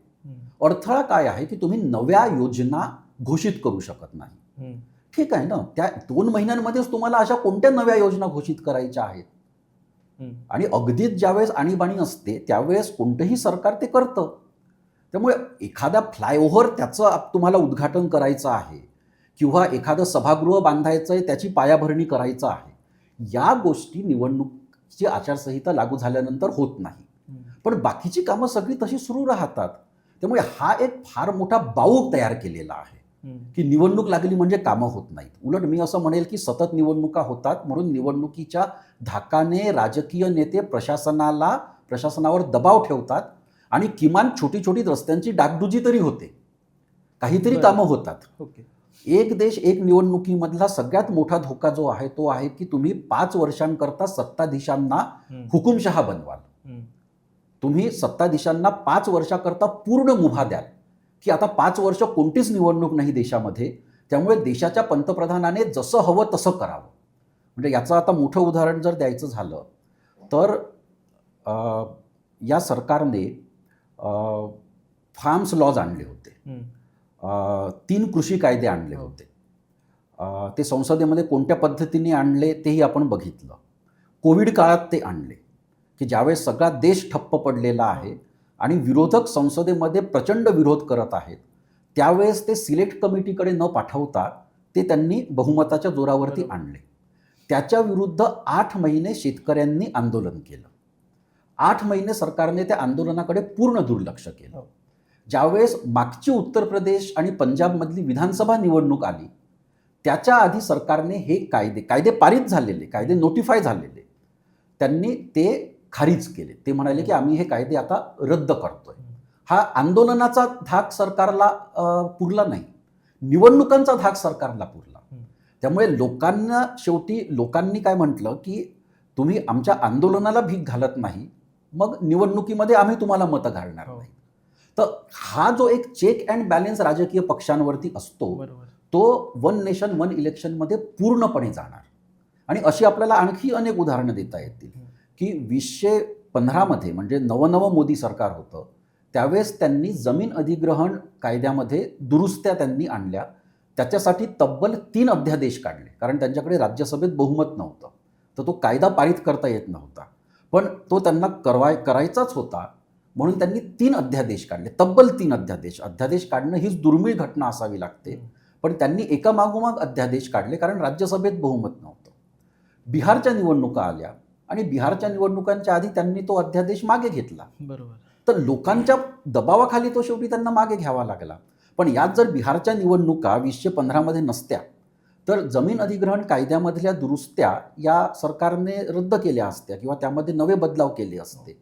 अडथळा काय आहे की तुम्ही नव्या योजना घोषित करू शकत नाही. ठीक आहे ना, त्या 2 महिन्यांमध्येच तुम्हाला अशा कोणत्या नव्या योजना घोषित करायच्या आहेत? आणि अगदीच ज्यावेळेस आणीबाणी असते त्यावेळेस कोणतंही सरकार ते करतं. त्यामुळे एखादा फ्लायओव्हर त्याचं तुम्हाला उद्घाटन करायचं आहे किंवा एखादं सभागृह बांधायचं आहे त्याची पायाभरणी करायचं आहे, या गोष्टी निवडणुकीची आचारसंहिता लागू झाल्यानंतर होत नाही. पण बाकीची कामं सगळी तशी सुरू राहतात. त्यामुळे हा एक फार मोठा बाऊक तयार केलेला आहे की निवडणूक लागली म्हणजे कामं होत नाहीत. उलट मी असं म्हणेल की सतत निवडणुका होतात, म्हणून निवडणुकीच्या धाकाने राजकीय नेते प्रशासनावर दबाव ठेवतात आणि किमान छोटी छोटी रस्त्यांची डागडुजी तरी होते, काहीतरी बरं. कामं होतात. ओके. एक देश एक निवडणुकीमधला सगळ्यात मोठा धोका जो आहे तो आहे की तुम्ही 5 वर्षांकरता सत्ताधीशांना हुकुमशहा बनवाल. तुम्ही सत्ताधीशांना 5 वर्षाकरता पूर्ण मुभा द्याल की आता 5 वर्ष कोणतीच निवडणूक नाही देशामध्ये, त्यामुळे देशाच्या पंतप्रधानाने जसं हवं तसं करावं. म्हणजे याचं आता मोठं उदाहरण जर द्यायचं झालं तर या सरकारने फार्म्स लॉज आणले होते, 3 कृषी कायदे आणले होते. ते संसदेमध्ये कोणत्या पद्धतीने आणले तेही आपण बघितलं. कोविड काळात ते आणले की ज्यावेळेस सगळा देश ठप्प पडलेला आहे आणि विरोधक संसदेमध्ये प्रचंड विरोध करत आहेत, त्यावेळेस ते सिलेक्ट कमिटीकडे न पाठवता ते त्यांनी बहुमताच्या जोरावरती आणले. त्याच्या विरुद्ध 8 महिने शेतकऱ्यांनी आंदोलन केलं. 8 महिने सरकारने त्या आंदोलनाकडे पूर्ण दुर्लक्ष केलं. ज्यावेळेस मागची उत्तर प्रदेश आणि पंजाबमधली विधानसभा निवडणूक आली, त्याच्या आधी सरकारने हे कायदे पारित झालेले, कायदे नोटिफाय झालेले, त्यांनी ते खारिज केले. ते म्हणाले की आम्ही हे कायदे आता रद्द करतोय. हा आंदोलनाचा धाक सरकारला पुरला नाही, निवडणुकांचा धाक सरकारला पुरला. त्यामुळे लोकांनी काय म्हटलं की तुम्ही आमच्या आंदोलनाला भीक घालत नाही, मग निवडणुकीमध्ये आम्ही तुम्हाला मतं घालणार नाही. तर हा जो एक चेक अँड बॅलन्स राजकीय पक्षांवरती असतो, तो वन नेशन वन इलेक्शनमध्ये पूर्णपणे जाणार. आणि अशी आपल्याला आणखी अनेक उदाहरणं देता येतील की 2015मध्ये म्हणजे नवं मोदी सरकार होतं, त्यावेळेस त्यांनी जमीन अधिग्रहण कायद्यामध्ये दुरुस्त्या त्यांनी आणल्या. त्याच्यासाठी तब्बल 3 अध्यादेश काढले, कारण त्यांच्याकडे राज्यसभेत बहुमत नव्हतं, तर तो कायदा पारित करता येत नव्हता. पण तो त्यांना करायचाच होता, म्हणून त्यांनी 3 अध्यादेश काढले, तब्बल 3 अध्यादेश काढणं हीच दुर्मिळ घटना असावी लागते. पण त्यांनी एकामागोमाग अध्यादेश काढले, कारण राज्यसभेत बहुमत नव्हतं. बिहारच्या निवडणुका आल्या आणि बिहारच्या निवडणुकांच्या आधी त्यांनी तो अध्यादेश मागे घेतला. बरोबर. तर लोकांच्या दबावाखाली तो शेवटी त्यांना मागे घ्यावा लागला. पण यात जर बिहारच्या निवडणुका 2015मध्ये नसत्या तर जमीन अधिग्रहण कायद्यामधल्या दुरुस्त्या या सरकारने रद्द केल्या असत्या किंवा त्यामध्ये नवे बदलाव केले असते.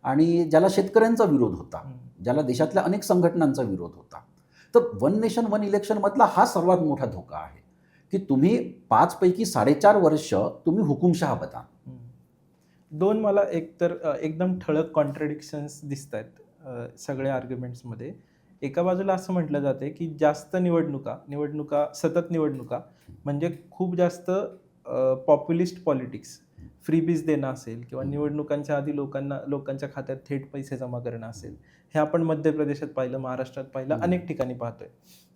आणि ज्याला शेतकऱ्यांचा विरोध होता, ज्याला देशातल्या अनेक संघटनांचा विरोध होता. तर वन नेशन वन इलेक्शनमधला हा सर्वात मोठा धोका आहे की तुम्ही 5 पैकी 4.5 वर्ष तुम्ही हुकुमशहा बना. 2 मला एकतर एकदम ठळक कॉन्ट्रडिक्शन्स दिसत आहेत सगळ्या आर्ग्युमेंट्समध्ये. एका बाजूला असं म्हटलं जाते की जास्त सतत निवडणुका म्हणजे खूप जास्त पॉप्युलिस्ट पॉलिटिक्स, फ्रीबीज देणं असेल किंवा निवडणुकांच्या आधी लोकांच्या खात्यात थेट पैसे जमा करणं असेल. हे आपण मध्य प्रदेशात पाहिलं, महाराष्ट्रात पाहिलं, अनेक ठिकाणी पाहतोय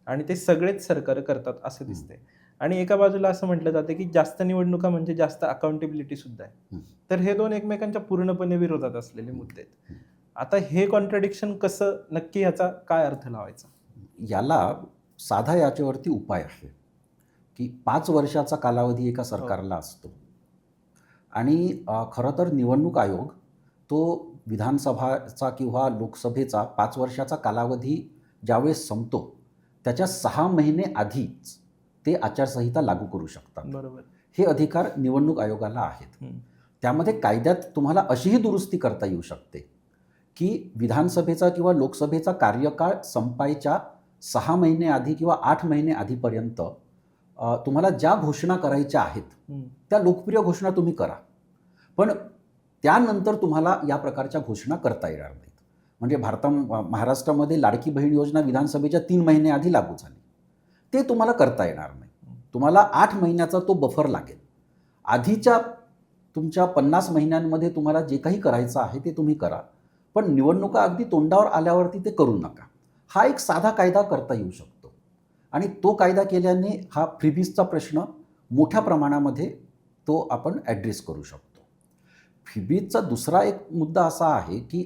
आणि ते सगळेच सरकार करतात असं दिसतंय. आणि एका बाजूला असं म्हटलं जातं की जास्त निवडणुका म्हणजे जास्त अकाउंटेबिलिटी सुद्धा आहे. तर हे 2 एकमेकांच्या पूर्णपणे विरोधात असलेले मुद्दे आहेत. आता हे कॉन्ट्रडिक्शन कसं नक्की, याचा काय अर्थ लावायचा? याला साधा याच्यावरती उपाय आहे की 5 वर्षाचा कालावधी एका सरकारला असतो आणि खरं तर निवडणूक आयोग तो विधानसभाचा किंवा लोकसभेचा 5 वर्षाचा कालावधी ज्यावेळेस संपतो त्याच्या 6 महिने आधीच ते आचारसंहिता लागू करू शकतात. बरोबर. हे अधिकार निवडणूक आयोगाला आहेत. त्यामध्ये कायद्यात तुम्हाला अशीही दुरुस्ती करता येऊ शकते की विधानसभेचा किंवा लोकसभेचा कार्यकाळ संपायच्या 6 महिने आधी किंवा 8 महिने आधीपर्यंत तुम्हाला ज्या घोषणा करायच्या आहेत त्या लोकप्रिय घोषणा तुम्ही करा, पण त्यानंतर तुम्हाला या प्रकारच्या घोषणा करता येणार नाहीत. म्हणजे महाराष्ट्रामध्ये लाडकी बहीण योजना विधानसभेच्या 3 महिने आधी लागू झाली, ते तुम्हाला करता येणार नाही. तुम्हाला 8 महिन्याचा तो बफर लागेल. आधीच्या तुमच्या 50 महिन्यांमध्ये तुम्हाला जे काही करायचं आहे ते तुम्ही करा, पण निवडणुका अगदी तोंडावर आल्यावरती ते करू नका. हा एक साधा कायदा करता येऊ शकतो आणि तो कायदा केल्याने हा फ्रीबीजचा प्रश्न मोठ्या प्रमाणामध्ये तो आपण ॲड्रेस करू शकतो. फ्रीबीजचा दुसरा एक मुद्दा असा आहे की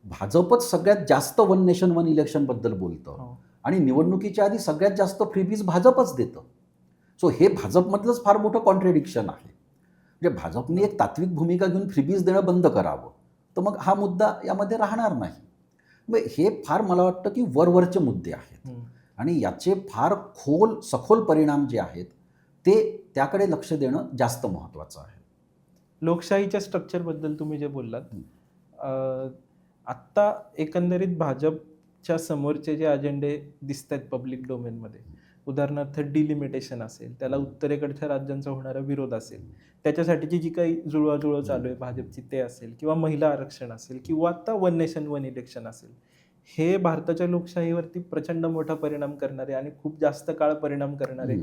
भाजपच सगळ्यात जास्त वन नेशन वन इलेक्शनबद्दल बोलतं आणि निवडणुकीच्या आधी सगळ्यात जास्त फ्रीबीज भाजपच देतं. सो हे भाजपमधलंच फार मोठं कॉन्ट्रडिक्शन आहे. म्हणजे भाजपने एक तात्विक भूमिका घेऊन फ्रीबीज देणं बंद करावं, तर मग हा मुद्दा यामध्ये राहणार नाही. मग हे फार मला वाटतं की वरवरचे मुद्दे आहेत आणि याचे फार सखोल परिणाम जे आहेत ते त्याकडे लक्ष देणं जास्त महत्त्वाचं आहे. लोकशाहीच्या स्ट्रक्चरबद्दल तुम्ही जे बोललात, आत्ता एकंदरीत भाजपच्या समोरचे जे अजेंडे दिसत आहेत पब्लिक डोमेनमध्ये, उदाहरणार्थ डिलिमिटेशन असेल, त्याला उत्तरेकडच्या राज्यांचा होणारा विरोध असेल, त्याच्यासाठीची जी काही जुळवाजुळव चालू आहे भाजपची ते असेल, किंवा महिला आरक्षण असेल, किंवा आता वन नेशन वन इलेक्शन असेल, हे भारताच्या लोकशाहीवरती प्रचंड मोठा परिणाम करणारे आणि खूप जास्त काळ परिणाम करणारे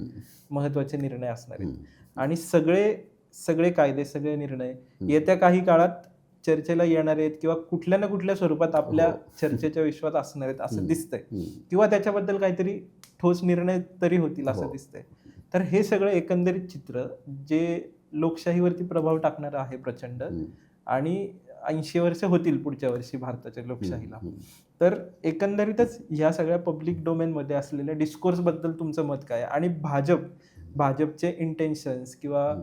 महत्त्वाचे निर्णय असणार आहेत. आणि सगळे कायदे, सगळे निर्णय येत्या काही काळात चर्चेला येणार आहेत किंवा कुठल्या ना कुठल्या स्वरूपात आपल्या चर्चेच्या विश्वात असणार आहेत असं दिसतंय, किंवा त्याच्याबद्दल काहीतरी ठोस निर्णय तरी होतील असं दिसतंय. तर हे सगळं एकंदरीत चित्र जे लोकशाहीवरती प्रभाव टाकणार आहे प्रचंड, आणि 80 वर्ष होतील पुढच्या वर्षी भारताच्या लोकशाहीला. तर एकंदरीतच ह्या सगळ्या पब्लिक डोमेनमध्ये असलेल्या डिस्कोर्स बद्दल तुमचं मत काय, आणि भाजपचे इंटेन्शन्स किंवा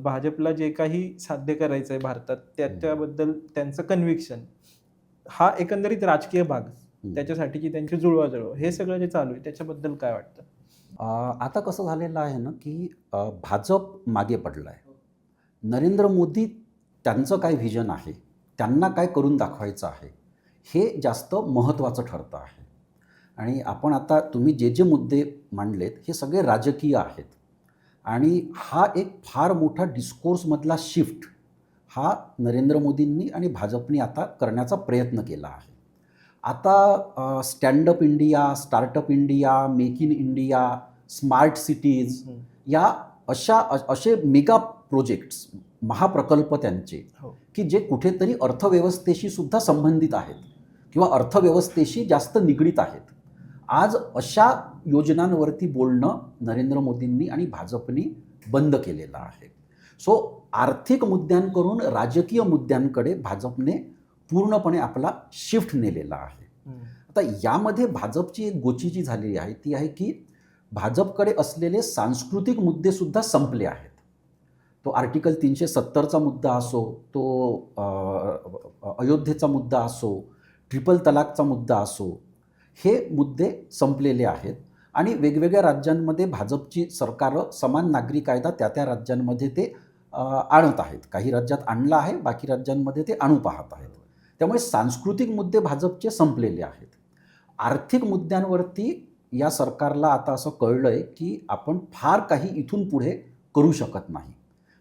भाजपला जे काही साध्य करायचं आहे भारतात त्याच्याबद्दल त्यांचं कन्व्हिक्शन, हा एकंदरीत राजकीय भाग, त्याच्यासाठीची त्यांची जुळवाजुळव, हे सगळं जे चालू आहे त्याच्याबद्दल काय वाटतं? आता कसं झालेलं आहे ना की भाजप मागे पडला आहे. नरेंद्र मोदी त्यांचं काय व्हिजन आहे, त्यांना काय करून दाखवायचं आहे, हे जास्त महत्त्वाचं ठरतं आहे. आणि आपण आता तुम्ही जे मुद्दे मांडलेत हे सगळे राजकीय आहेत आणि हा एक फार मोठा डिस्कोर्समधला शिफ्ट हा नरेंद्र मोदींनी आणि भाजपनी आता करण्याचा प्रयत्न केला आहे. आता stand up India, startup India, make in India, smart cities, या असे मेगा प्रोजेक्ट्स, महाप्रकल्प त्यांचे, की जे कुठेतरी अर्थव्यवस्थेशी सुद्धा संबंधित आहेत किंवा अर्थव्यवस्थेशी जास्त निगडीत आहेत. आज अशा योजनांवरती बोलणं नरेंद्र मोदींनी आणि भाजपनी बंद केलेलं आहे. सो आर्थिक मुद्द्यांकडून राजकीय मुद्द्यांकडे भाजपने पूर्णपणे आपला शिफ्ट नेलेला आहे. आता यामध्ये भाजपची एक गोची झालेली आहे ती आहे की भाजपकडे असलेले सांस्कृतिक मुद्दे सुद्धा संपले आहेत. तो आर्टिकल 370चा मुद्दा असो, तो अयोध्येचा मुद्दा असो, ट्रिपल तलाकचा मुद्दा असो, हे मुद्दे संपलेले आहेत आणि वेगवेगळ्या राज्यांमध्ये भाजपची सरकारं समान नागरी कायदा त्या राज्यांमध्ये ते आणत आहेत. काही राज्यात आणला आहे, बाकी राज्यांमध्ये ते आणू पाहत आहेत. त्यामुळे सांस्कृतिक मुद्दे भाजपचे संपलेले आहेत. आर्थिक मुद्द्यांवरती या सरकारला आता असं कळलं आहे की आपण फार काही इथून पुढे करू शकत नाही,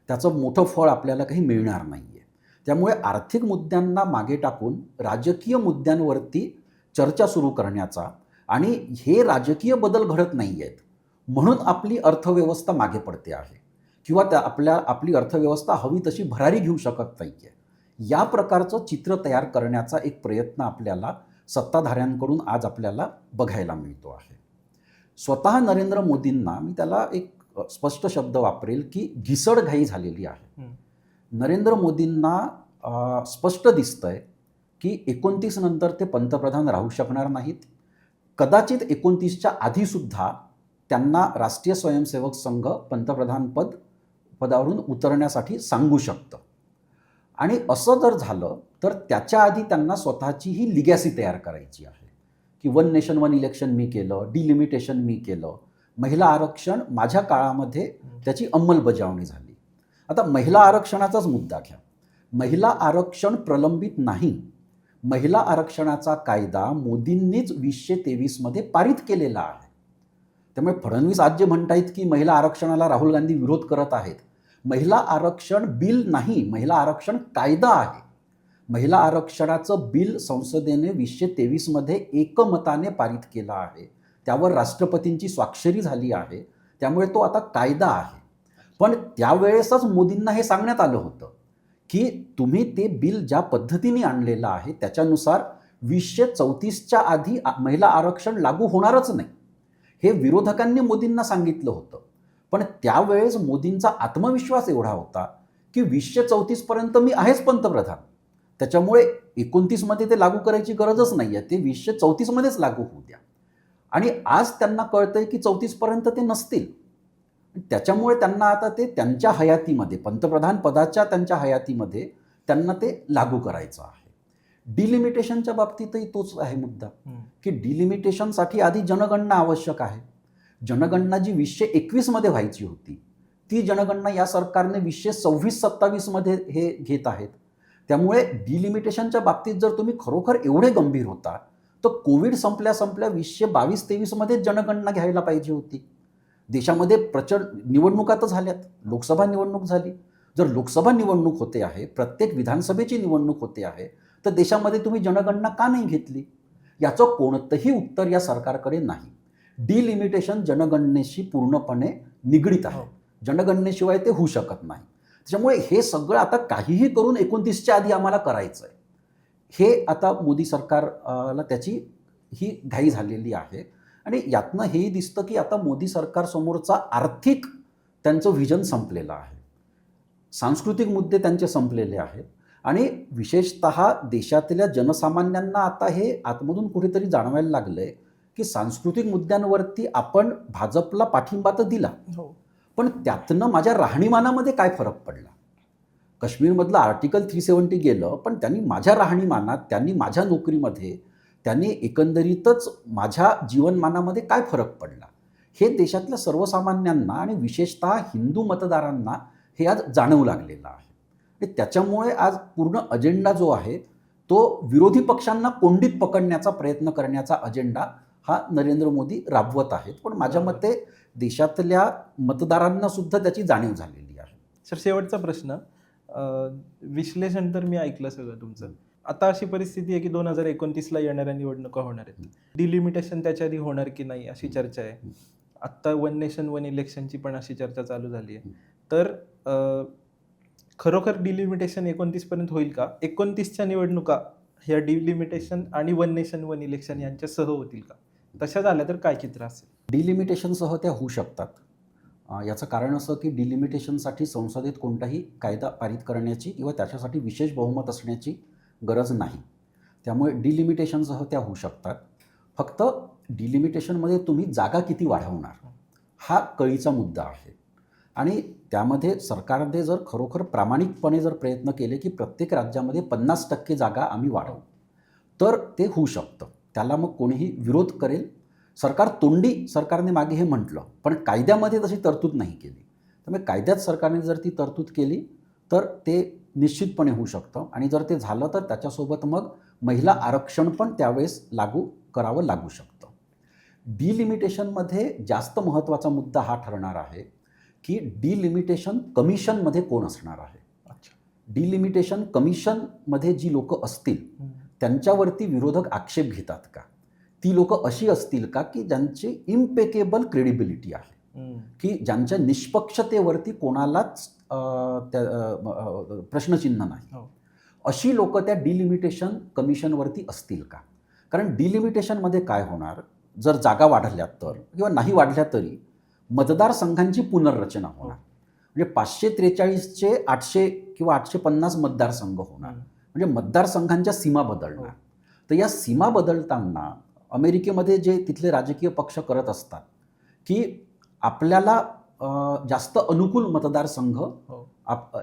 त्याचं मोठं फळ आपल्याला काही मिळणार नाही आहे. त्यामुळे आर्थिक मुद्द्यांना मागे टाकून राजकीय मुद्द्यांवरती चर्चा सुरू करण्याचा, आणि हे राजकीय बदल घडत नाही आहेत म्हणून आपली अर्थव्यवस्था मागे पडते आहे किंवा आपली अर्थव्यवस्था हवी तशी भरारी घेऊ शकत नाही आहे, या प्रकारचं चित्र तयार करण्याचा एक प्रयत्न आपल्याला सत्ताधाऱ्यांकडून आज आपल्याला बघायला मिळतो आहे. स्वतः नरेंद्र मोदींना मी त्याला एक स्पष्ट शब्द वापरेल की घिसडघाई झालेली आहे. नरेंद्र मोदींना स्पष्ट दिसतंय की 29 नंतर ते पंतप्रधान राहू शकणार नाहीत. कदाचित 29च्या आधीसुद्धा त्यांना राष्ट्रीय स्वयंसेवक संघ पदावरून उतरण्यासाठी सांगू शकतं. आणि असं जर झालं तर त्याच्या आधी त्यांना स्वतःची ही लिगॅसी तयार करायची आहे की वन नेशन वन इलेक्शन मी केलं, डिलिमिटेशन मी केलं, महिला आरक्षण माझ्या काळामध्ये त्याची अंमलबजावणी झाली. आता महिला आरक्षणाचाच मुद्दा घ्या. महिला आरक्षण प्रलंबित नाही. महिला आरक्षणाचा कायदा मोदींनीच 2023मध्ये पारित केलेला आहे. त्यामुळे फडणवीस आज जे म्हणतायत की महिला आरक्षणाला राहुल गांधी विरोध करत आहेत, महिला आरक्षण बिल नाही, महिला आरक्षण कायदा आहे. महिला आरक्षणाचं बिल संसदेने 2023मध्ये एकमताने पारित केलं आहे. त्यावर राष्ट्रपतींची स्वाक्षरी झाली आहे. त्यामुळे तो आता कायदा आहे. पण त्यावेळेसच मोदींना हे सांगण्यात आलं होतं की तुम्ही ते बिल ज्या पद्धतीने आणलेलं आहे त्याच्यानुसार 2034च्या आधी महिला आरक्षण लागू होणारच नाही, हे विरोधकांनी मोदींना सांगितलं होतं. पण त्यावेळेस मोदींचा आत्मविश्वास एवढा होता की 2034पर्यंत मी आहेच पंतप्रधान, त्याच्यामुळे 29मध्ये ते लागू करायची गरजच नाही आहे, ते 2034मध्येच लागू होऊ द्या. आणि आज त्यांना कळतंय की 34पर्यंत ते नसतील. त्याच्यामुळे त्यांना आता ते त्यांच्या हयातीमध्ये, पंतप्रधान पदाच्या त्यांच्या हयातीमध्ये त्यांना ते लागू करायचं आहे. डिलिमिटेशनच्या बाबतीतही तोच आहे मुद्दा, की डिलिमिटेशनसाठी आधी जनगणना आवश्यक आहे. जनगणना जी 2021मध्ये व्हायची होती, ती जनगणना या सरकारने 2026-27मध्ये हे घेत आहेत. त्यामुळे डिलिमिटेशनच्या बाबतीत जर तुम्ही खरोखर एवढे गंभीर होता, तर कोविड संपल्या 2022-23मध्येच जनगणना घ्यायला पाहिजे होती. देशामध्ये प्रचंड निवडणुका तर झाल्यात, लोकसभा निवडणूक झाली. जर लोकसभा निवडणूक होते आहे, प्रत्येक विधानसभेची निवडणूक होते आहे, तर देशामध्ये तुम्ही जनगणना का नाही घेतली? याचं कोणतंही उत्तर या सरकारकडे नाही. डिलिमिटेशन जनगणनेशी पूर्णपणे निगडीत आहे. जनगणनेशिवाय ते होऊ शकत नाही. त्याच्यामुळे हे सगळं आता काहीही करून 29च्या आधी आम्हाला करायचं आहे. हे आता मोदी सरकारला त्याची ही घाई झालेली आहे. आणि यातनं हेही दिसतं की आता मोदी सरकारसमोरचा आर्थिक त्यांचं व्हिजन संपलेलं आहे. सांस्कृतिक मुद्दे त्यांचे संपलेले आहेत. आणि विशेषतः देशातल्या जनसामान्यांना आता हे आतमधून कुठेतरी जाणवायला लागलंय की सांस्कृतिक मुद्द्यांवरती आपण भाजपला पाठिंबा तर दिला, पण त्यातनं माझ्या राहणीमानामध्ये काय फरक पडला? काश्मीरमधलं आर्टिकल 370 गेलं, पण त्यांनी माझ्या राहणीमानात, त्यांनी माझ्या नोकरीमध्ये, त्यांनी एकंदरीतच माझ्या जीवनमानामध्ये काय फरक पडला? हे देशातल्या सर्वसामान्यांना आणि विशेषतः हिंदू मतदारांना हे आज जाणवू लागलेलं आहे. आणि त्याच्यामुळे आज पूर्ण अजेंडा जो आहे तो विरोधी पक्षांना कोंडीत पकडण्याचा प्रयत्न करण्याचा अजेंडा हा नरेंद्र मोदी राबवत आहेत. पण माझ्या मते देशातल्या मतदारांना सुद्धा त्याची जाणीव झालेली आहे. सर, शेवटचा प्रश्न. विश्लेषण तर मी ऐकलं सगळं तुमचं. आता अशी परिस्थिती आहे की 2029ला येणाऱ्या निवडणुका होणार आहेत. डिलिमिटेशन त्याच्या आधी होणार की नाही अशी चर्चा आहे. आत्ता वन नेशन वन इलेक्शनची पण अशी चर्चा चालू झाली आहे. तर खरोखर डिलिमिटेशन 29 पर्यंत होईल का? 29च्या निवडणुका ह्या डिलिमिटेशन आणि वन नेशन वन इलेक्शन यांच्यासह होतील का? तशा झाल्या तर काय चित्र असेल? डिलिमिटेशनसह त्या होऊ शकतात. याचं कारण असं की डिलिमिटेशनसाठी संसदेत कोणताही कायदा पारित करण्याची किंवा त्याच्यासाठी विशेष बहुमत असण्याची गरज नाही. त्यामुळे डिलिमिटेशनसह त्या होऊ शकतात. फक्त डिलिमिटेशनमध्ये तुम्ही जागा किती वाढवणार हा कळीचा मुद्दा आहे. आणि त्यामध्ये सरकारने जर खरोखर प्रामाणिकपणे जर प्रयत्न केले की प्रत्येक राज्यामध्ये 50% जागा आम्ही वाढवू, तर ते होऊ शकतं. त्याला मग कोणीही विरोध करेल. सरकारने मागे हे म्हटलं, पण कायद्यामध्ये तशी तरतूद नाही केली. त्यामुळे कायद्यात सरकारने जर ती तरतूद केली तर ते निश्चितपणे होऊ शकतं. आणि जर ते झालं तर त्याच्यासोबत मग महिला आरक्षण पण त्यावेळेस करावं लागू शकतं. डिलिमिटेशनमध्ये जास्त महत्त्वाचा मुद्दा हा ठरणार आहे की डिलिमिटेशन कमिशनमध्ये कोण असणार आहे. डिलिमिटेशन कमिशनमध्ये जी लोक असतील त्यांच्यावरती विरोधक आक्षेप घेतात का? ती लोक अशी असतील का की ज्यांची इम्पेकेबल क्रेडिबिलिटी आहे, की ज्यांच्या निष्पक्षतेवरती कोणालाच प्रश्नचिन्ह नाही, अशी लोक त्या डिलिमिटेशन कमिशनवरती असतील का? कारण डिलिमिटेशनमध्ये काय होणार, जर जागा वाढल्या तर किंवा नाही वाढल्या तरी मतदारसंघांची पुनर्रचना होणार. म्हणजे 543चे 800 किंवा 850 मतदारसंघ होणार. म्हणजे मतदारसंघांच्या सीमा बदलणार. तर या सीमा बदलताना अमेरिकेमध्ये जे तिथले राजकीय पक्ष करत असतात की आपल्याला जास्त अनुकूल मतदारसंघ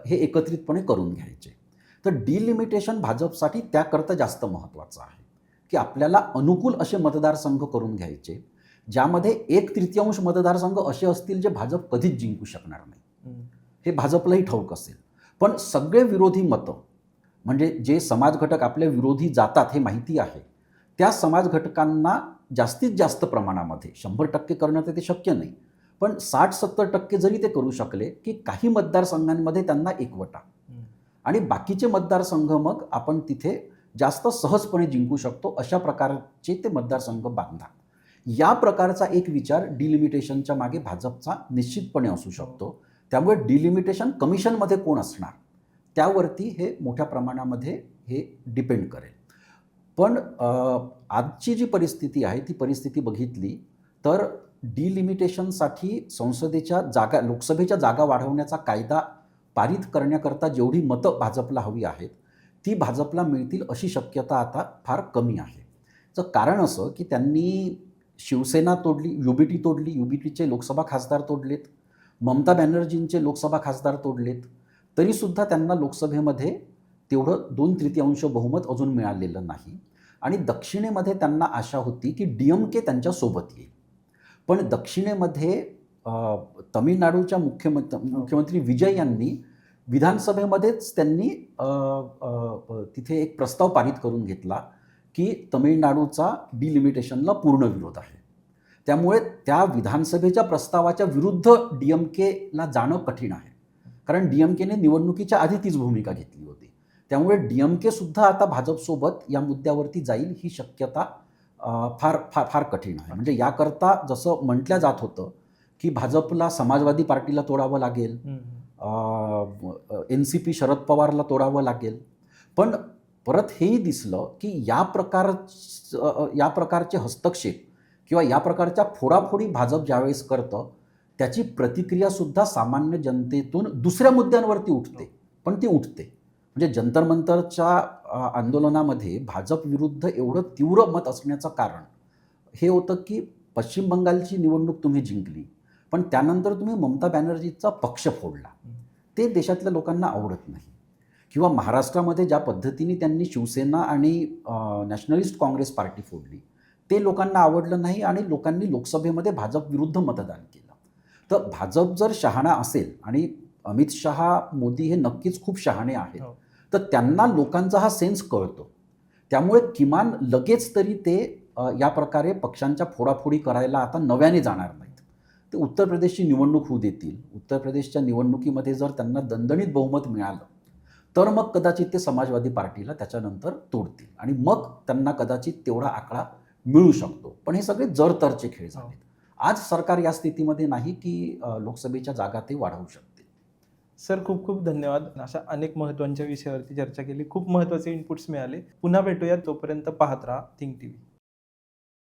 हे एकत्रितपणे करून घ्यायचे. तर डिलिमिटेशन भाजपसाठी त्याकरता जास्त महत्त्वाचं आहे की आपल्याला अनुकूल असे मतदारसंघ करून घ्यायचे, ज्यामध्ये 1/3 मतदारसंघ असे असतील जे भाजप कधीच जिंकू शकणार नाही. हे भाजपलाही ठाऊक असेल. पण सगळे विरोधी मतं, म्हणजे जे समाज घटक आपले विरोधी जातात हे माहिती आहे, त्या समाज घटकांना जास्तीत जास्त प्रमाणामध्ये 100% करणं तर ते शक्य नाही, पण 60-70% जरी ते करू शकले की काही मतदारसंघांमध्ये त्यांना एकवटा आणि बाकीचे मतदारसंघ मग आपण तिथे जास्त सहजपणे जिंकू शकतो, अशा प्रकारचे ते मतदारसंघ बांधा. या प्रकारचा एक विचार डिलिमिटेशनच्या मागे भाजपचा निश्चितपणे असू शकतो. त्यामुळे डिलिमिटेशन कमिशनमध्ये कोण असणार त्यावरती हे मोठ्या प्रमाणामध्ये हे डिपेंड करेल. पण आजची जी परिस्थिती आहे ती परिस्थिती बघितली तर डिलिमिटेशनसाठी संसदेच्या जागा, लोकसभेच्या जागा वाढवण्याचा कायदा पारित करण्याकरता जेवढी मतं भाजपला हवी आहेत ती भाजपला मिळतील अशी शक्यता आता फार कमी आहे. याचं कारण असं की त्यांनी शिवसेना तोडली, युबीटी तोडली, युबीटीचे लोकसभा खासदार तोडलेत, ममता बॅनर्जींचे लोकसभा खासदार तोडलेत, तरीसुद्धा त्यांना लोकसभेमध्ये तेवढं 2/3 बहुमत अजून मिळालेलं नाही. आणि दक्षिणेमध्ये त्यांना आशा होती की DMK त्यांच्यासोबत येईल. पण दक्षिणेमध्ये तमिळनाडूच्या मुख्यमंत्री विजय यांनी विधानसभेमध्येच त्यांनी तिथे एक प्रस्ताव पारित करून घेतला की तमिळनाडूचा डिलिमिटेशनला पूर्ण विरोध आहे. त्यामुळे त्या विधानसभेच्या प्रस्तावाच्या विरुद्ध DMKला जाणं कठीण आहे. कारण DMKने निवडणुकीच्या आधी तीच भूमिका घेतली होती. त्यामुळे DMK सुद्धा आता भाजपसोबत या मुद्द्यावरती जाईल ही शक्यता फार फार फार कठीण आहे. म्हणजे याकरता जसं म्हटलं जात होतं की भाजपला समाजवादी पार्टीला तोडावं लागेल, NCP शरद पवारला तोडावं लागेल. पण परत हेही दिसलं की या प्रकारचे हस्तक्षेप किंवा या प्रकारच्या फोडाफोडी भाजप ज्यावेळेस करतं त्याची प्रतिक्रियासुद्धा सामान्य जनतेतून दुसऱ्या मुद्द्यांवरती उठते, पण ती उठते. म्हणजे जंतर मंतरच्या आंदोलनामध्ये भाजप विरुद्ध एवढं तीव्र मत असण्याचं कारण हे होतं की पश्चिम बंगालची निवडणूक तुम्ही जिंकली, पण त्यानंतर तुम्ही ममता बॅनर्जीचा पक्ष फोडला. ते देशातल्या लोकांना आवडत नाही. किंवा महाराष्ट्रामध्ये ज्या पद्धतीने त्यांनी शिवसेना आणि नॅशनलिस्ट काँग्रेस पार्टी फोडली ते लोकांना आवडलं नाही आणि लोकांनी लोकसभेमध्ये भाजप विरुद्ध मतदान केलं. तर भाजप जर शहाणा असेल, आणि अमित शहा मोदी हे नक्कीच खूप शहाणे आहेत, तर त्यांना लोकांचा हा सेन्स कळतो. त्यामुळे किमान लगेच तरी ते या प्रकारे पक्षांच्या फोडाफोडी करायला आता नव्याने जाणार नाहीत. ते उत्तर प्रदेशची निवडणूक होऊ देतील. उत्तर प्रदेशच्या निवडणुकीमध्ये जर त्यांना दणदणीत बहुमत मिळालं तर मग कदाचित ते समाजवादी पार्टीला त्याच्यानंतर तोडतील आणि मग त्यांना कदाचित तेवढा आकडा मिळू शकतो. पण हे सगळे जर-तरचे खेळ झालेत. आज सरकार या स्थितीमध्ये नाही की लोकसभेच्या जागा ते वाढवू शकते. सर, खूप खूप धन्यवाद. अशा अनेक महत्त्वाच्या विषयावरती चर्चा केली. खूप महत्त्वाचे इनपुट्स मिळाले. पुन्हा भेटूया. तोपर्यंत पाहत राहा थिंक TV.